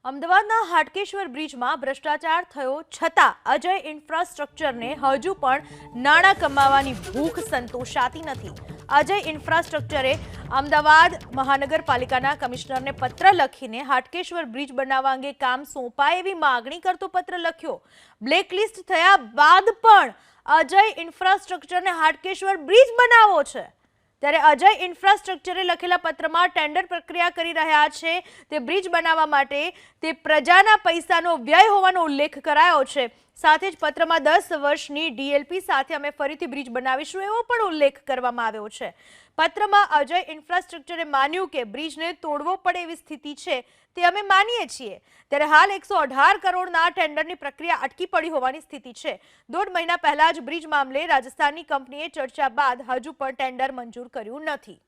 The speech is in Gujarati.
અમદાવાદના હાટકેશ્વર બ્રિજમાં ભ્રષ્ટાચાર થયો છતાં અજય ઇન્ફ્રાસ્ટ્રક્ચરને હજુ પણ નાણાં કમાવાની ભૂખ સંતોષાતી નથી। અજય ઇન્ફ્રાસ્ટ્રક્ચરે અમદાવાદ મહાનગરપાલિકાના કમિશનરને પત્ર લખીને હાટકેશ્વર બ્રિજ બનાવવા અંગે કામ સોંપાય એવી માગણી કરતો પત્ર લખ્યો। બ્લેકલિસ્ટ થયા બાદ પણ અજય ઇન્ફ્રાસ્ટ્રક્ચરને હાટકેશ્વર બ્રિજ બનાવવો છે। ત્યારે અજય ઇન્ફ્રાસ્ટ્રક્ચરે લખેલા પત્રમાં ટેન્ડર પ્રક્રિયા કરી રહ્યા છે તે બ્રિજ બનાવવા માટે તે પ્રજાના પૈસાનો વ્યય હોવાનો ઉલ્લેખ કરાયો છે। સાથે જ પત્રમાં 10 વર્ષની ડીએલપી સાથે અમે ફરીથી બ્રિજ બનાવીશું એવો પણ ઉલ્લેખ કરવામાં આવ્યો છે। પત્રમાં અજય ઇન્ફ્રાસ્ટ્રક્ચરે માન્યું કે બ્રિજને તોડવો પડે એવી સ્થિતિ છે તે અમે માનીએ છીએ। ત્યારે હાલ 118 કરોડના ટેન્ડરની પ્રક્રિયા અટકી પડી હોવાની સ્થિતિ છે। 1.5 મહિના પહેલા જ બ્રિજ મામલે રાજસ્થાનની કંપનીએ ચર્ચા બાદ હજુ પણ ટેન્ડર મંજૂર કર્યું નથી।